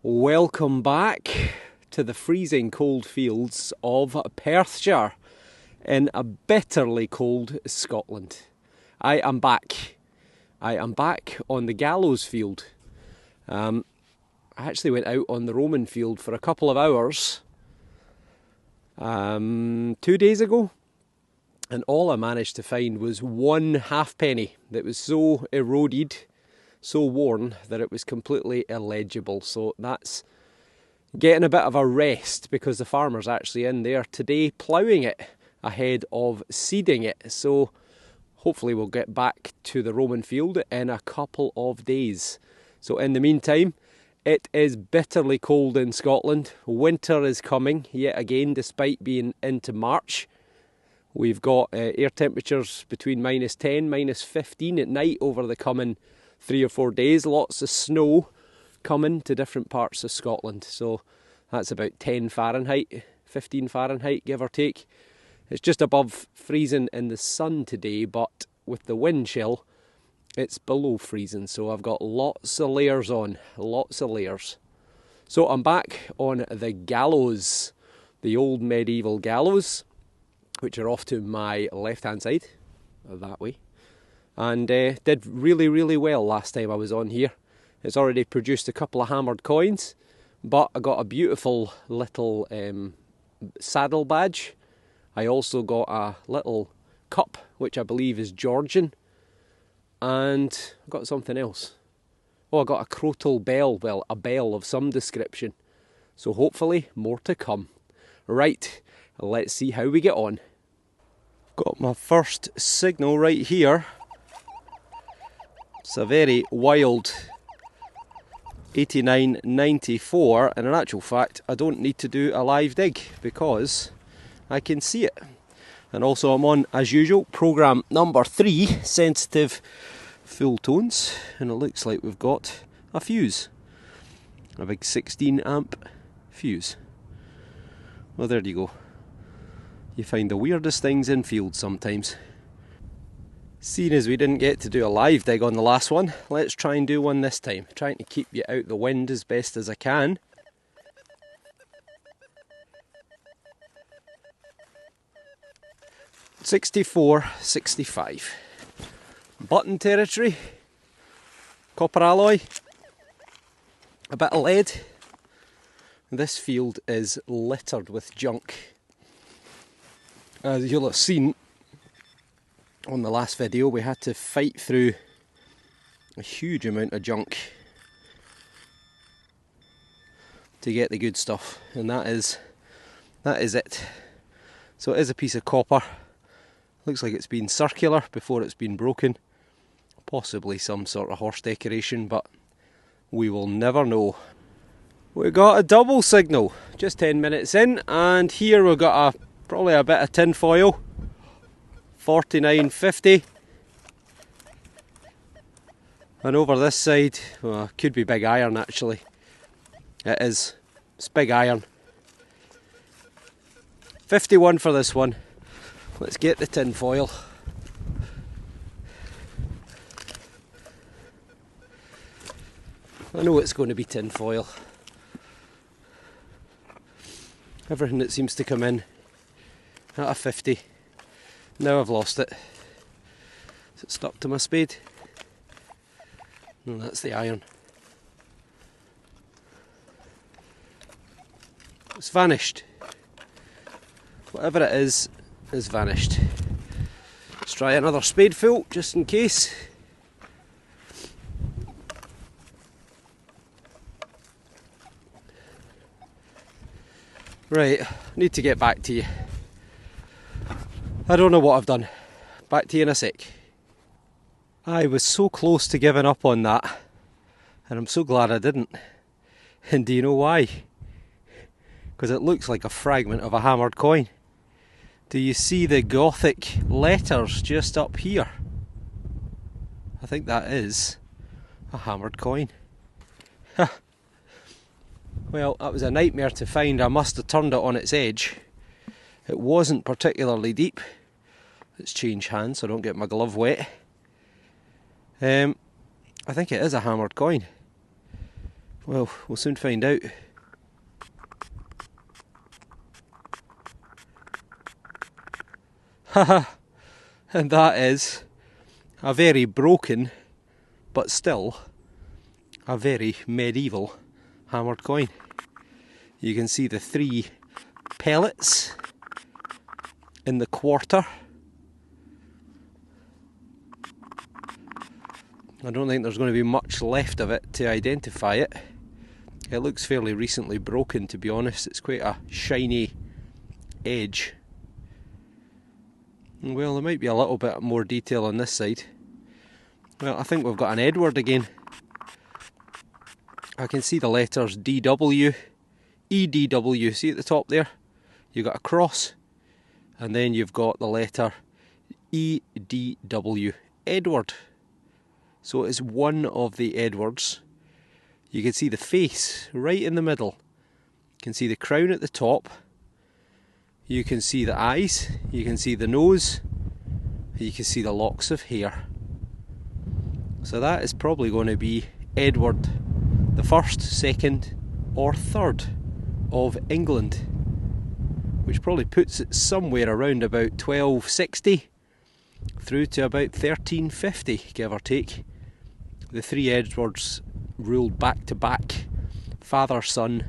Welcome back to the freezing cold fields of Perthshire in a bitterly cold Scotland. I am back. I am back on the Gallows field. I actually went out on the Roman field for a couple of hours 2 days ago, and all I managed to find was one halfpenny that was so eroded, so worn that it was completely illegible. So that's getting a bit of a rest because the farmer's actually in there today ploughing it ahead of seeding it. So hopefully we'll get back to the Roman field in a couple of days. So in the meantime, it is bitterly cold in Scotland. Winter is coming yet again, despite being into March. We've got air temperatures between -10, -15 at night over the coming 3 or 4 days. Lots of snow coming to different parts of Scotland. So that's about 10 Fahrenheit, 15 Fahrenheit, give or take. It's just above freezing in the sun today, but with the wind chill, it's below freezing. So I've got lots of layers on, lots of layers. So I'm back on the Gallows, the old medieval gallows, which are off to my left-hand side, that way. And did really well last time I was on here. It's already produced a couple of hammered coins, but I got a beautiful little saddle badge. I also got a little cup, which I believe is Georgian, and I got something else. Oh, I got a crotal bell, well, a bell of some description. So hopefully more to come. Right, let's see how we get on. Got my first signal right here. It's a very wild 8994, and in actual fact I don't need to do a live dig because I can see it. And also I'm on, as usual, program number 3, sensitive full tones, and it looks like we've got a fuse, a big 16 amp fuse. Well, there you go. You find the weirdest things in fields sometimes. Seeing as we didn't get to do a live dig on the last one, let's try and do one this time. Trying to keep you out the wind as best as I can. $64.65. Button territory. Copper alloy. A bit of lead. This field is littered with junk. As you'll have seen on the last video, we had to fight through a huge amount of junk to get the good stuff, and that is it. So it is a piece of copper. Looks like it's been circular before it's been broken. Possibly some sort of horse decoration, but we will never know. We got a double signal just 10 minutes in, and here we've got probably a bit of tin foil. 49.50, and over this side, well, it could be big iron actually. It is. It's big iron. 51 for this one. Let's get the tin foil. I know it's going to be tin foil. Everything that seems to come in at a 50. Now I've lost it. Is it stuck to my spade? No, that's the iron. It's vanished. Whatever it is vanished. Let's try another spadeful just in case. Right, I need to get back to you. I don't know what I've done. Back to you in a sec. I was so close to giving up on that, and I'm so glad I didn't. And do you know why? Because it looks like a fragment of a hammered coin. Do you see the Gothic letters just up here? I think that is a hammered coin. Well, that was a nightmare to find. I must have turned it on its edge. It wasn't particularly deep. Let's change hands so I don't get my glove wet. I think it is a hammered coin. Well, we'll soon find out. Haha, and that is a very broken, but still a very medieval hammered coin. You can see the 3 pellets in the quarter. I don't think there's going to be much left of it to identify it. It looks fairly recently broken, to be honest. It's quite a shiny edge. Well, there might be a little bit more detail on this side. Well, I think we've got an Edward again. I can see the letters DW, EDW. See at the top there? You've got a cross, and then you've got the letter EDW, Edward. So it's one of the Edwards. You can see the face right in the middle. You can see the crown at the top. You can see the eyes. You can see the nose. You can see the locks of hair. So that is probably going to be Edward the 1st, 2nd or 3rd of England, which probably puts it somewhere around about 1260 through to about 1350, give or take. The 3 Edwards ruled back to back, father, son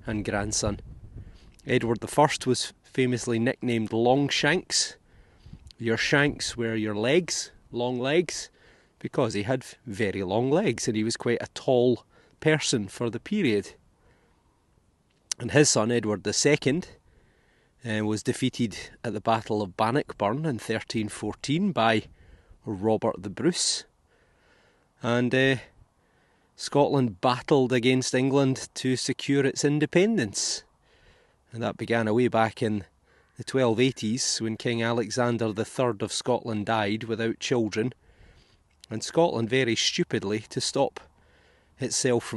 and grandson. Edward the 1st was famously nicknamed Longshanks. Your shanks were your legs, long legs, because he had very long legs and he was quite a tall person for the period. And his son Edward II was defeated at the Battle of Bannockburn in 1314 by Robert the Bruce. And Scotland battled against England to secure its independence. And that began way back in the 1280s when King Alexander III of Scotland died without children. And Scotland, very stupidly, to stop itself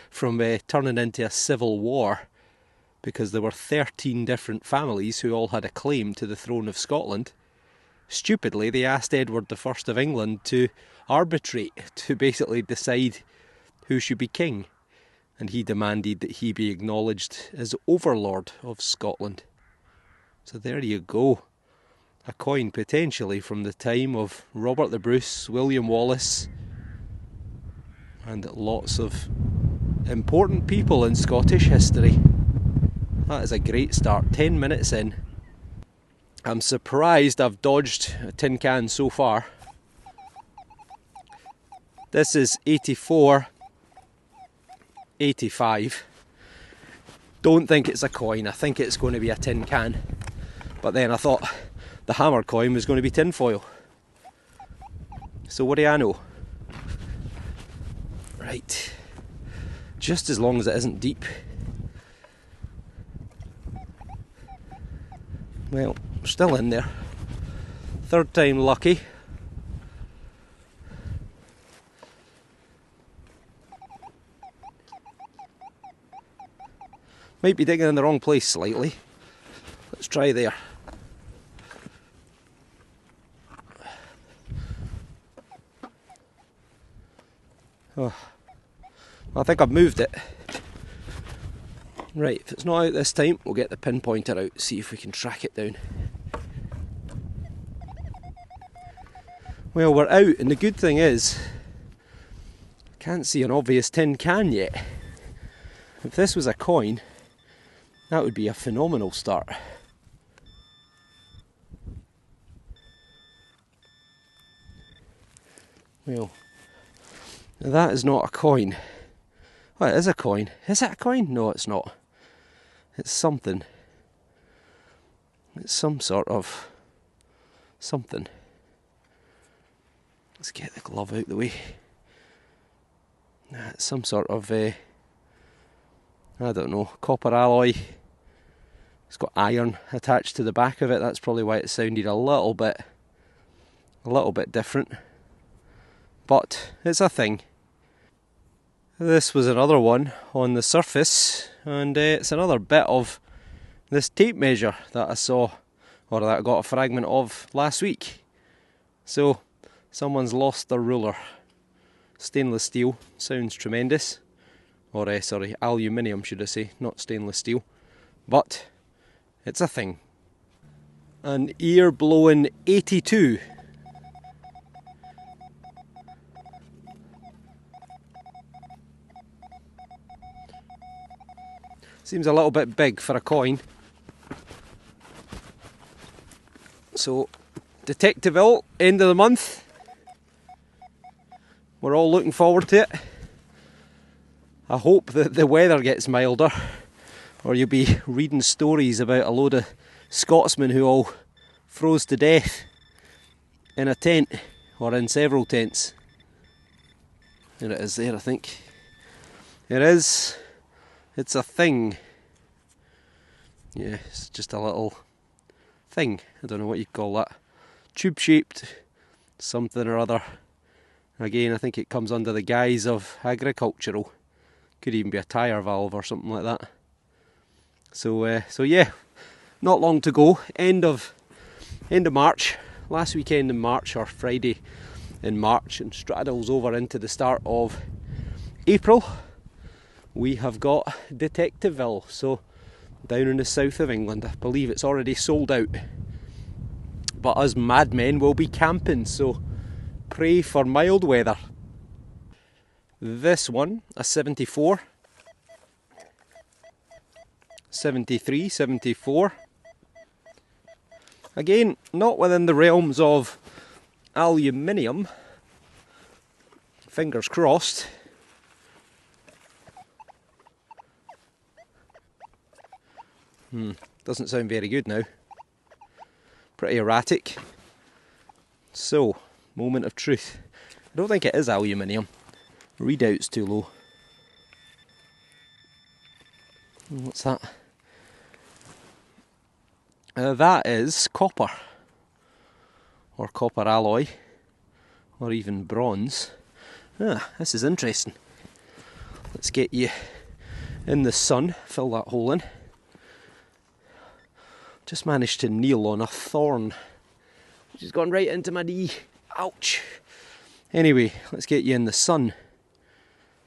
from turning into a civil war, because there were 13 different families who all had a claim to the throne of Scotland, stupidly they asked Edward I of England to arbitrate, to basically decide who should be king. And he demanded that he be acknowledged as overlord of Scotland. So there you go. A coin potentially from the time of Robert the Bruce, William Wallace, and lots of important people in Scottish history. That is a great start. 10 minutes in. I'm surprised I've dodged a tin can so far. This is 84, 85. Don't think it's a coin. I think it's going to be a tin can. But then I thought the hammer coin was going to be tin foil. So what do I know? Right. Just as long as it isn't deep. Well, we're still in there. 3rd time lucky. Might be digging in the wrong place slightly. Let's try there. Oh, I think I've moved it. Right, if it's not out this time, we'll get the pinpointer out, see if we can track it down. Well, we're out, and the good thing is, I can't see an obvious tin can yet. If this was a coin, that would be a phenomenal start. Well, that is not a coin. Well, it is a coin. Is it a coin? No, it's not. It's something. It's some sort of something. Let's get the glove out the way. It's some sort of, I don't know, copper alloy. It's got iron attached to the back of it. That's probably why it sounded a little bit different. But it's a thing. This was another one on the surface, and it's another bit of this tape measure that I saw, or that I got a fragment of last week. So, someone's lost their ruler. Stainless steel, sounds tremendous. Or sorry, aluminium should I say, not stainless steel. But it's a thing. An ear blowing 82. Seems a little bit big for a coin. So, Detectivist, end of the month. We're all looking forward to it. I hope that the weather gets milder, or you'll be reading stories about a load of Scotsmen who all froze to death in a tent, or in several tents. There it is there, I think. It is. It's a thing. Yeah, it's just a little thing. I don't know what you'd call that. Tube shaped something or other. Again, I think it comes under the guise of agricultural. Could even be a tyre valve or something like that. So yeah, not long to go. End of March. Last weekend in March, or Friday in March, and straddles over into the start of April. We have got Detectivist, so down in the south of England. I believe it's already sold out. But us madmen will be camping, so pray for mild weather. This one, a 74, 73, 74. Again, not within the realms of aluminium. Fingers crossed. Doesn't sound very good now. Pretty erratic. So, moment of truth. I don't think it is aluminium. Readout's too low. What's that? That is copper. Or copper alloy. Or even bronze. Ah, this is interesting. Let's get you in the sun. Fill that hole in. Just managed to kneel on a thorn, which has gone right into my knee. Ouch! Anyway, let's get you in the sun.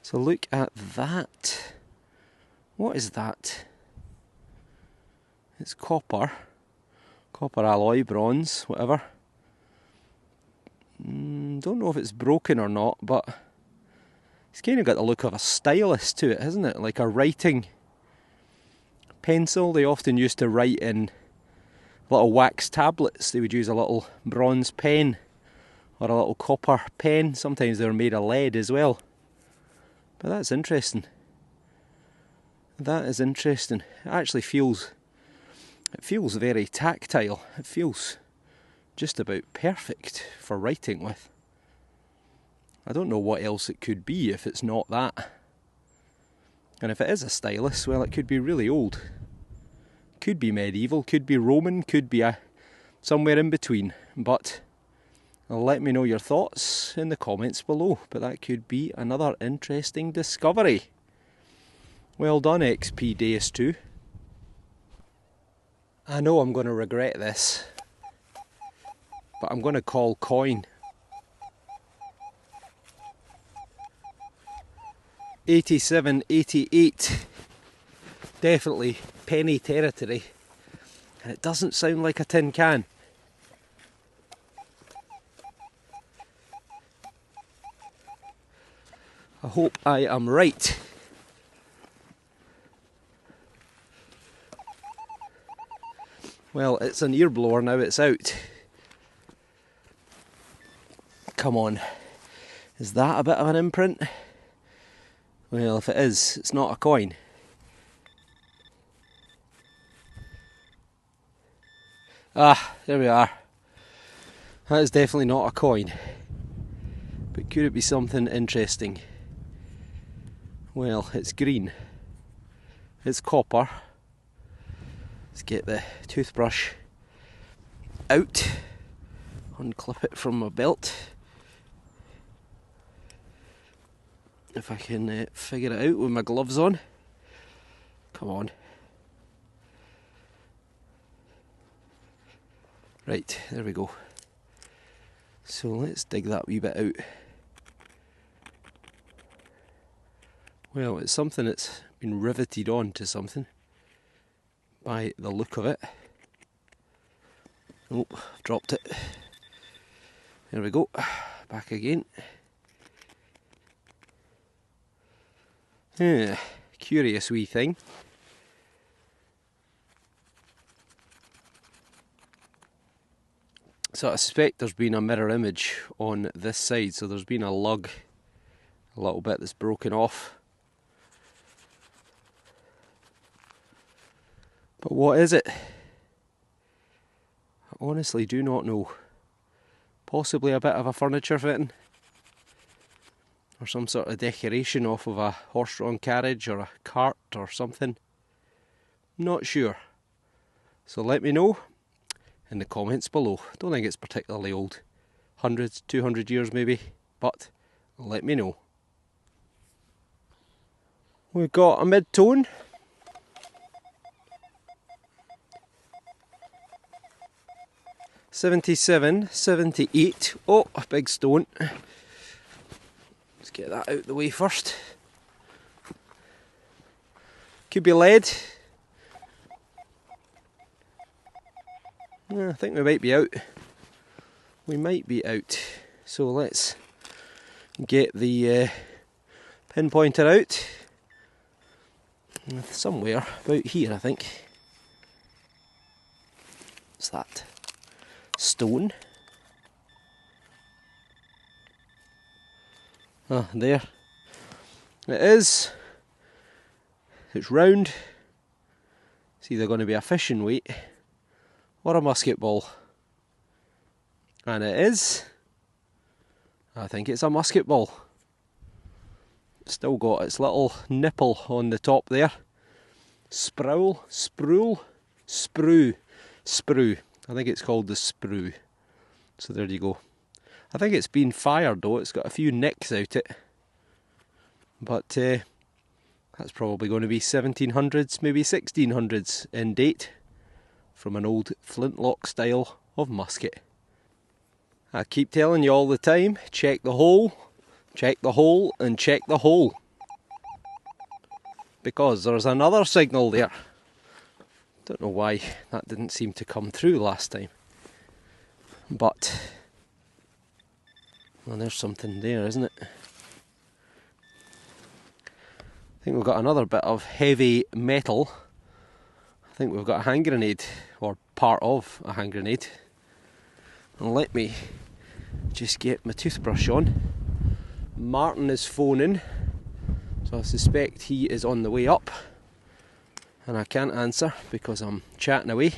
So look at that. What is that? It's copper. Copper alloy, bronze, whatever. Don't know if it's broken or not, but it's kind of got the look of a stylus to it, hasn't it? Like a writing pencil. They often used to write in little wax tablets. They would use a little bronze pen or a little copper pen. Sometimes they were made of lead as well. But that's interesting. That is interesting. It actually feels very tactile. It feels just about perfect for writing with. I don't know what else it could be if it's not that. And if it is a stylus, well, it could be really old. Could be medieval, could be Roman, could be somewhere in between. But let me know your thoughts in the comments below. But that could be another interesting discovery. Well done, XP Deus 2. I know I'm going to regret this, but I'm going to call coin. 87, 88. Definitely penny territory. And it doesn't sound like a tin can. I hope I am right. Well, it's an ear blower now, it's out. Come on. Is that a bit of an imprint? Well, if it is, it's not a coin. Ah, there we are. That is definitely not a coin. But could it be something interesting? Well, it's green. It's copper. Let's get the toothbrush out. Unclip it from my belt. If I can figure it out with my gloves on. Come on. Right, there we go. So let's dig that wee bit out. Well, it's something that's been riveted on to something by the look of it. Oh, I've dropped it. There we go. Back again. Yeah, curious wee thing. So I suspect there's been a mirror image on this side, so there's been a lug, a little bit that's broken off. But what is it? I honestly do not know. Possibly a bit of a furniture fitting, or some sort of decoration off of a horse-drawn carriage or a cart or something. Not sure. So let me know in the comments below. Don't think it's particularly old. 100, 200 years maybe, but let me know. We've got a mid-tone. '77, '78. Oh, a big stone. Let's get that out the way first. Could be lead. I think we might be out. We might be out. So let's get the pinpointer out. Somewhere about here, I think. What's that? Stone. Ah, there. It is. It's round. It's either going to be a fishing weight or a musket ball. And it is. I think it's a musket ball. It's still got its little nipple on the top there. Sprue. I think it's called the sprue. So there you go. I think it's been fired though, it's got a few nicks out it. But that's probably going to be 1700s, maybe 1600s in date, from an old flintlock style of musket. I keep telling you all the time, check the hole, and check the hole. Because there's another signal there. Don't know why that didn't seem to come through last time. But, well, there's something there, isn't it? I think we've got another bit of heavy metal. I think we've got a hand grenade, or part of a hand grenade. And let me just get my toothbrush on. Martin is phoning, so I suspect he is on the way up. And I can't answer because I'm chatting away.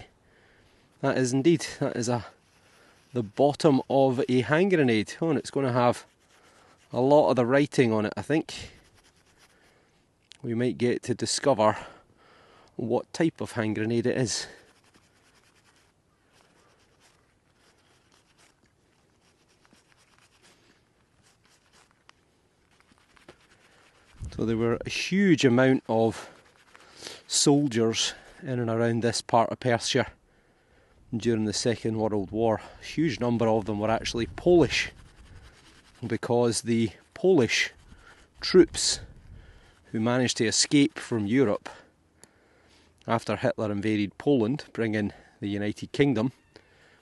That is indeed, that is the bottom of a hand grenade. Oh, and it's going to have a lot of the writing on it, I think. We might get to discover what type of hand grenade it is. So there were a huge amount of soldiers in and around this part of Perthshire during the Second World War. A huge number of them were actually Polish, because the Polish troops who managed to escape from Europe after Hitler invaded Poland, bringing the United Kingdom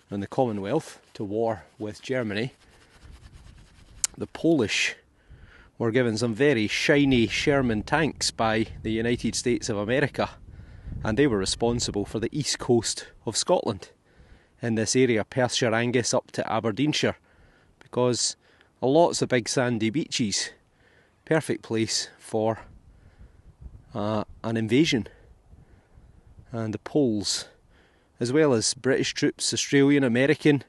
and the Commonwealth to war with Germany, the Polish were given some very shiny Sherman tanks by the United States of America, and they were responsible for the east coast of Scotland, in this area, Perthshire, Angus up to Aberdeenshire, because lots of big sandy beaches, perfect place for an invasion. And the Poles, as well as British troops, Australian, American,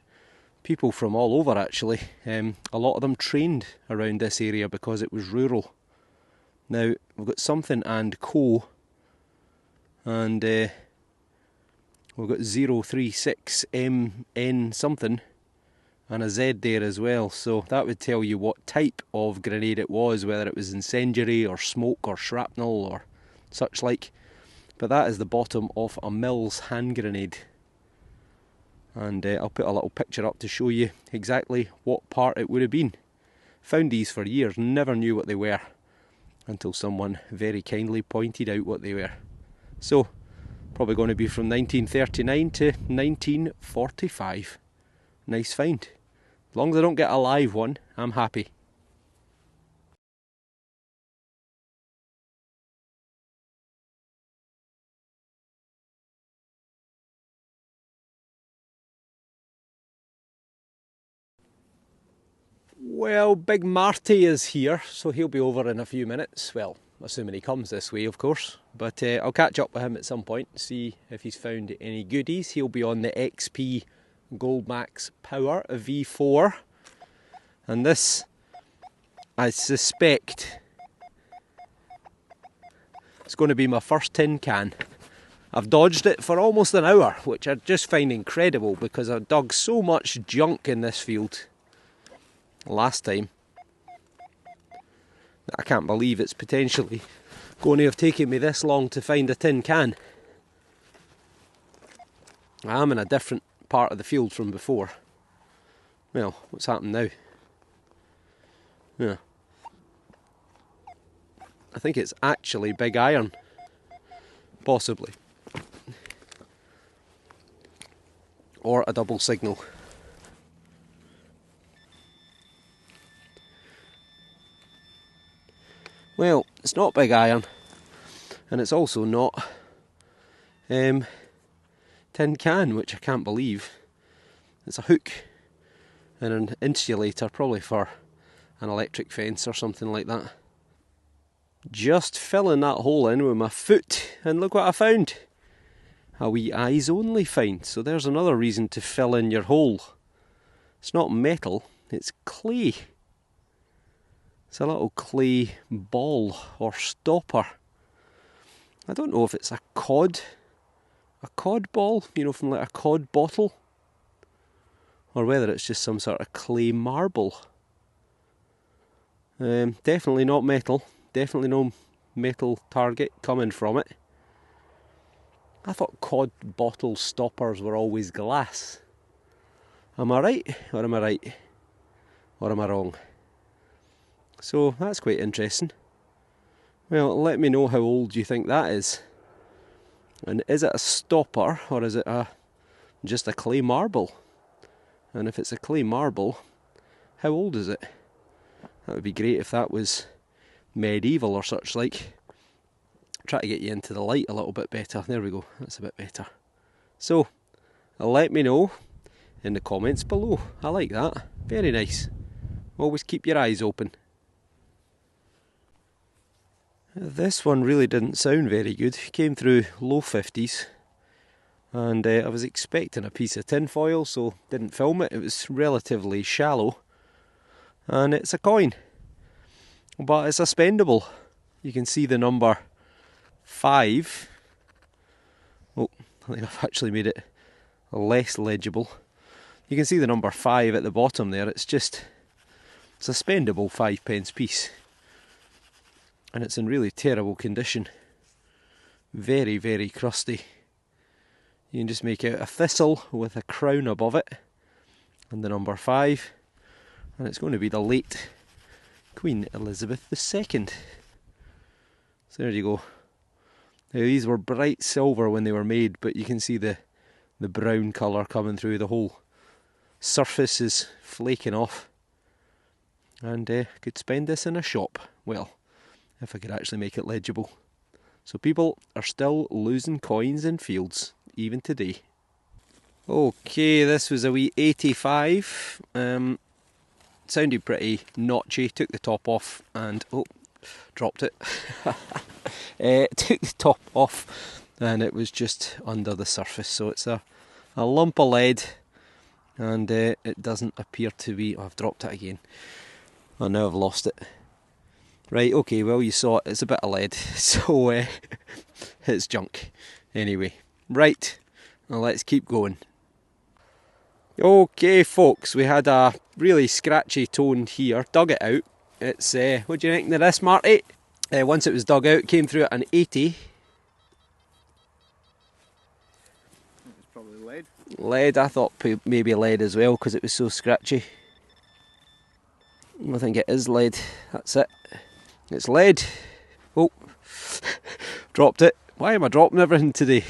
people from all over actually, a lot of them trained around this area because it was rural. Now we've got something and co, and we've got 036MN something and a Z there as well, so that would tell you what type of grenade it was, whether it was incendiary or smoke or shrapnel or such like. But that is the bottom of a Mills hand grenade. And I'll put a little picture up to show you exactly what part it would have been. Found these for years, never knew what they were. until someone very kindly pointed out what they were. So, probably going to be from 1939 to 1945. Nice find. As long as I don't get a live one, I'm happy. Well, Big Marty is here, so he'll be over in a few minutes. Well, assuming he comes this way, of course. But I'll catch up with him at some point, see if he's found any goodies. He'll be on the XP Goldmax Power V4. And this, I suspect, is going to be my first tin can. I've dodged it for almost an hour, which I just find incredible because I dug so much junk in this field last time. I can't believe it's potentially going to have taken me this long to find a tin can. I'm in a different part of the field from before. Well, what's happened now? Yeah. I think it's actually big iron. Possibly. Or a double signal. Well, it's not big iron, and it's also not tin can, which I can't believe. It's a hook and an insulator, probably for an electric fence or something like that. Just filling that hole in with my foot, and look what I found. A wee eyes only find. So there's another reason to fill in your hole. It's not metal, it's clay. It's a little clay ball or stopper. I don't know if it's a cod ball, you know, from like a cod bottle, or whether it's just some sort of clay marble. Definitely not metal. Definitely no metal target coming from it. I thought cod bottle stoppers were always glass. Am I right? Or am I right? Or am I wrong? So that's quite interesting. Well, let me know how old you think that is. And is it a stopper or is it just a clay marble? And if it's a clay marble, how old is it? That would be great if that was medieval or such like. Try to get you into the light a little bit better. There we go, that's a bit better. So, let me know in the comments below. I like that. Very nice. Always keep your eyes open. This one really didn't sound very good. Came through low 50s. And I was expecting a piece of tin foil, so didn't film it. It was relatively shallow. And it's a coin. But it's a spendable. You can see the number 5. Oh, I think I've actually made it less legible. You can see the number 5 at the bottom there. It's a spendable 5p piece. And it's in really terrible condition. Very, very crusty. You can just make out a thistle with a crown above it. And the number 5. And it's going to be the late Queen Elizabeth II. So there you go. Now, these were bright silver when they were made, but you can see the brown colour coming through. The whole surface is flaking off. And I could spend this in a shop. Well, if I could actually make it legible. So people are still losing coins in fields, even today. Okay, this was a wee 85. Sounded pretty notchy. Took the top off and dropped it. Took the top off and it was just under the surface. So it's a lump of lead, and it doesn't appear to be. Oh, I've dropped it again. Oh, now I've lost it. Right, okay, well you saw it, it's a bit of lead, so it's junk. Anyway, right, now let's keep going. Okay folks, we had a really scratchy tone here, dug it out. It's, what do you think of this, Marty? Once it was dug out, it came through at an 80. It's probably lead. Lead, I thought maybe lead as well because it was so scratchy. I think it is lead, that's it. It's lead. Oh, dropped it. Why am I dropping everything today?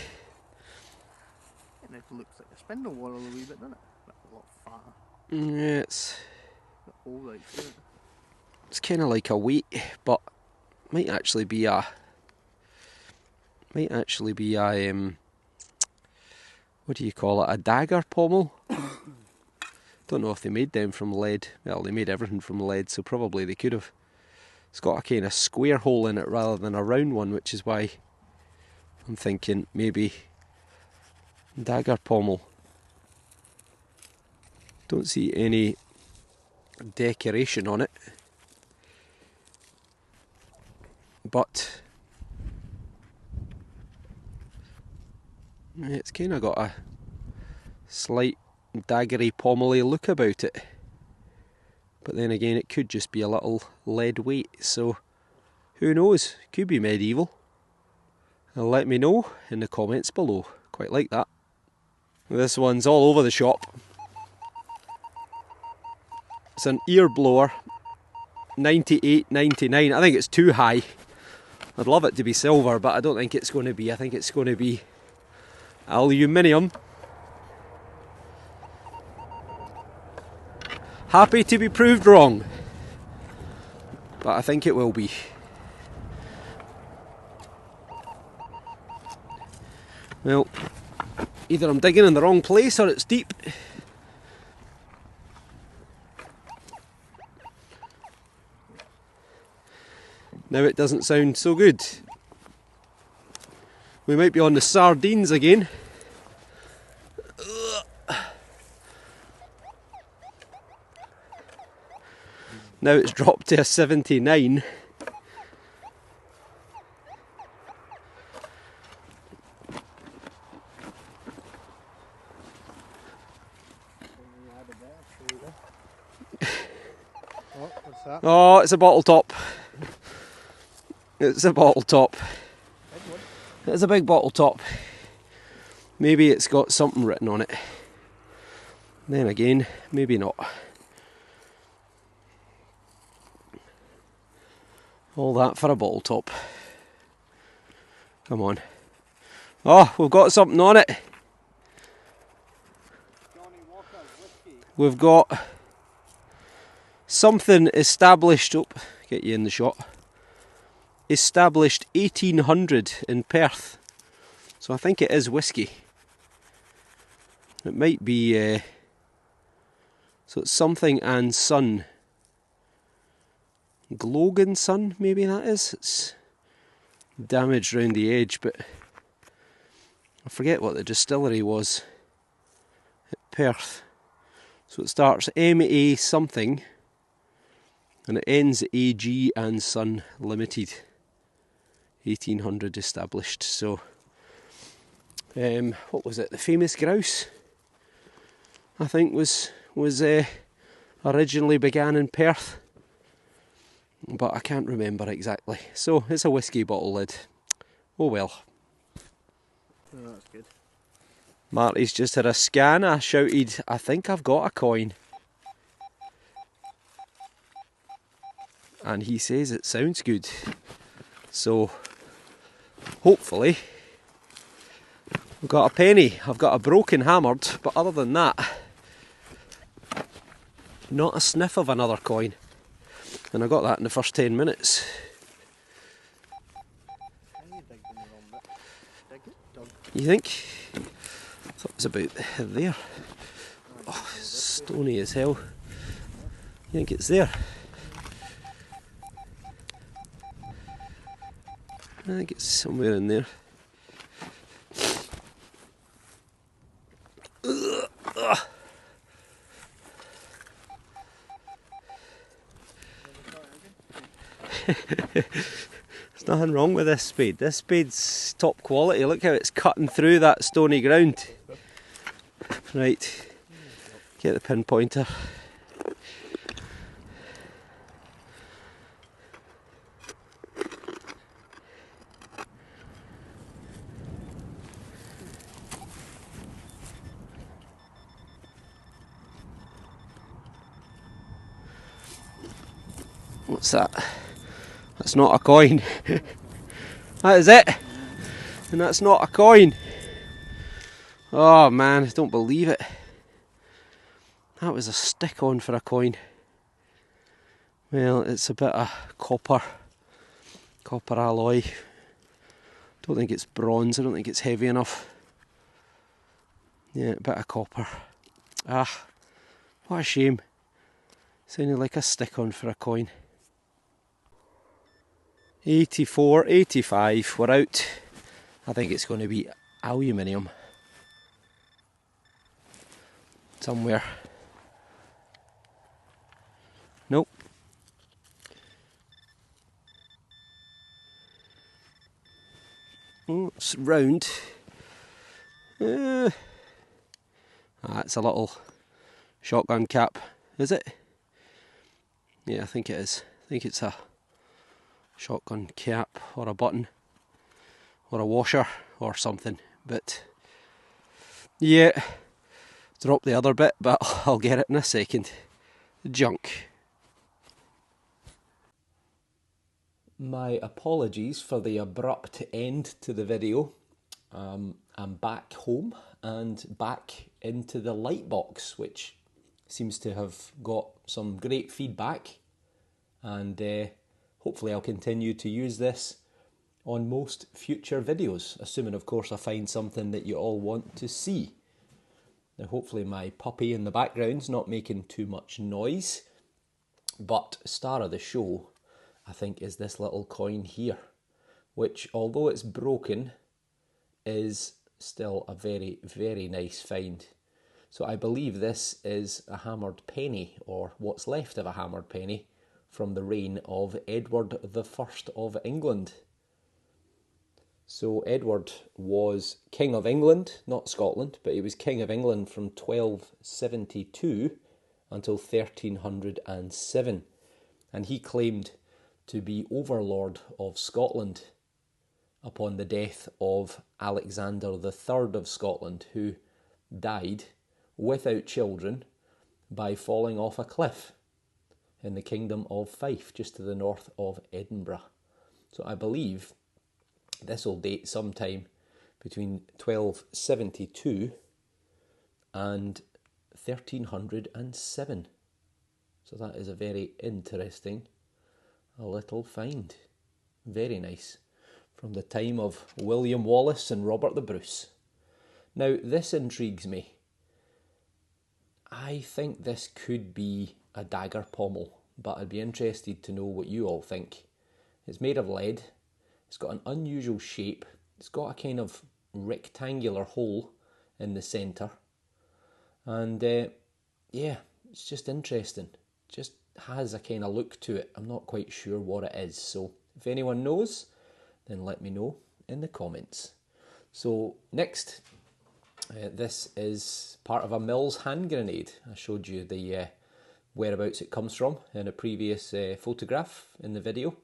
It looks like a spindle whorl a wee bit, doesn't it? That's a lot fatter. Yeah, it's All right, isn't it? it's kind of like a weight, but might actually be a what do you call it? A dagger pommel. Don't know if they made them from lead. Well, they made everything from lead, so probably they could have. It's got a kind of square hole in it rather than a round one, which is why I'm thinking maybe dagger pommel. Don't see any decoration on it, but it's kind of got a slight daggery pommely look about it. But then again, it could just be a little lead weight, so who knows? Could be medieval. Let me know in the comments below. Quite like that. This one's all over the shop. It's an ear blower, $98.99. I think it's too high. I'd love it to be silver, but I don't think it's going to be. I think it's going to be aluminium. Happy to be proved wrong, but I think it will be. Well, either I'm digging in the wrong place or it's deep. Now it doesn't sound so good. We might be on the sardines again. Now it's dropped to a 79. Oh, what's that? Oh, it's a bottle top. It's a bottle top. It's a big bottle top. Maybe it's got something written on it. Then again, maybe not. All that for a bottle top. Come on. Oh, we've got something on it. We've got something established. Oh, get you in the shot. Established 1800 in Perth. So I think it is whiskey. It might be. So it's something and son. Glogan Sun, maybe that is. It's damaged round the edge, but I forget what the distillery was at Perth. So it starts MA something and it ends AG and Son Limited. 1800 established. So what was it? The famous grouse, I think was originally began in Perth. But I can't remember exactly. So it's a whiskey bottle lid. Oh well. Oh, that's good. Marty's just had a scan. I shouted, I think I've got a coin. And he says it sounds good. So hopefully I've got a penny. I've got a broken hammered, but other than that, not a sniff of another coin. And I got that in the first 10 minutes. You think? I thought it was about there. Oh, stony as hell. You think it's there? I think it's somewhere in there. There's nothing wrong with this spade. This spade's top quality. Look how it's cutting through that stony ground. Right, get the pinpointer. What's that? That's not a coin. That is it. And that's not a coin. Oh man, I don't believe it. That was a stick on for a coin. Well, it's a bit of copper alloy. Don't think it's bronze, I don't think it's heavy enough. Yeah, a bit of copper. Ah, what a shame. Sounded like a stick on for a coin. 84, 85, we're out. I think it's going to be aluminium. Somewhere. Nope. Oh, it's round. It's a little shotgun cap, is it? Yeah, I think it is. I think it's a shotgun cap or a button or a washer or something. But yeah, drop the other bit, but I'll get it in a second. Junk. My apologies for the abrupt end to the video. I'm back home and back into the light box, which seems to have got some great feedback, and hopefully I'll continue to use this on most future videos, assuming of course I find something that you all want to see. Now hopefully my puppy in the background's not making too much noise, but star of the show I think is this little coin here, which although it's broken is still a very, very nice find. So I believe this is a hammered penny, or what's left of a hammered penny, from the reign of Edward I of England. So Edward was King of England, not Scotland, but he was King of England from 1272 until 1307. And he claimed to be overlord of Scotland upon the death of Alexander III of Scotland, who died without children by falling off a cliff in the kingdom of Fife, just to the north of Edinburgh. So I believe this will date sometime between 1272 and 1307. So that is a very interesting little find. Very nice. From the time of William Wallace and Robert the Bruce. Now this intrigues me. I think this could be a dagger pommel, but I'd be interested to know what you all think. It's made of lead. It's got an unusual shape. It's got a kind of rectangular hole in the centre. And yeah, it's just interesting. Just has a kind of look to it. I'm not quite sure what it is. So if anyone knows, then let me know in the comments. So next, this is part of a Mills hand grenade. I showed you the whereabouts it comes from in a previous photograph in the video.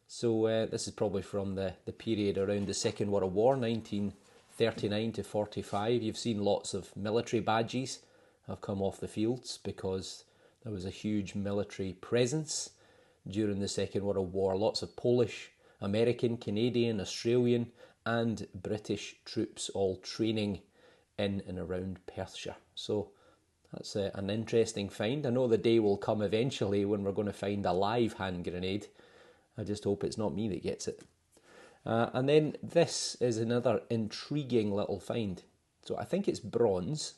So this is probably from the period around the Second World War, 1939 to 45. You've seen lots of military badges have come off the fields because there was a huge military presence during the Second World War. Lots of Polish, American, Canadian, Australian and British troops all training in and around Perthshire. So that's an interesting find. I know the day will come eventually when we're going to find a live hand grenade. I just hope it's not me that gets it. And then this is another intriguing little find. So I think it's bronze,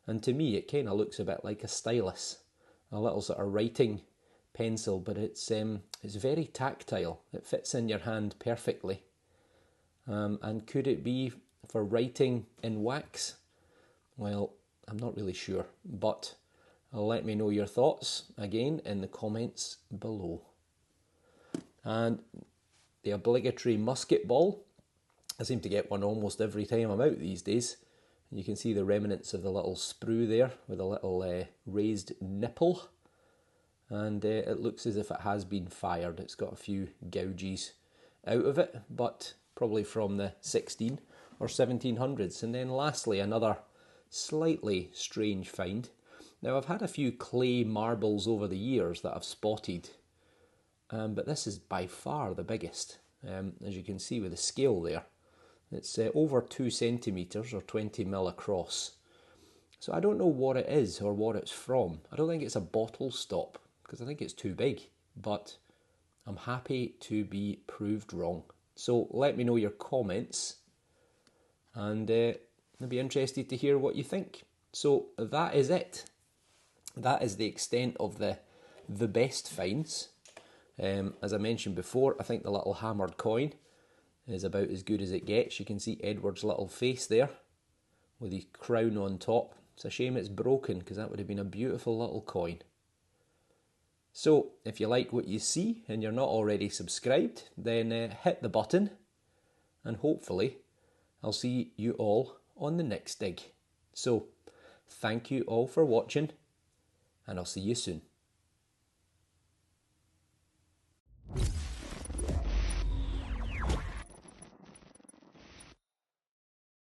and to me it kind of looks a bit like a stylus, a little sort of writing pencil, but it's very tactile. It fits in your hand perfectly. And could it be for writing in wax? Well, I'm not really sure, but let me know your thoughts again in the comments below. And the obligatory musket ball. I seem to get one almost every time I'm out these days. You can see the remnants of the little sprue there with a little raised nipple. And it looks as if it has been fired. It's got a few gouges out of it, but probably from the 16 or 1700s. And then lastly, another slightly strange find. Now I've had a few clay marbles over the years that I've spotted but this is by far the biggest, as you can see with the scale there. It's over 2 centimetres or 20 mil across. So I don't know what it is or what it's from. I don't think it's a bottle stop because I think it's too big, but I'm happy to be proved wrong. So let me know your comments, and I'll be interested to hear what you think. So that is it. That is the extent of the best finds. As I mentioned before, I think the little hammered coin is about as good as it gets. You can see Edward's little face there with his crown on top. It's a shame it's broken because that would have been a beautiful little coin. So if you like what you see and you're not already subscribed, then hit the button, and hopefully I'll see you all on the next dig. So thank you all for watching, and I'll see you soon.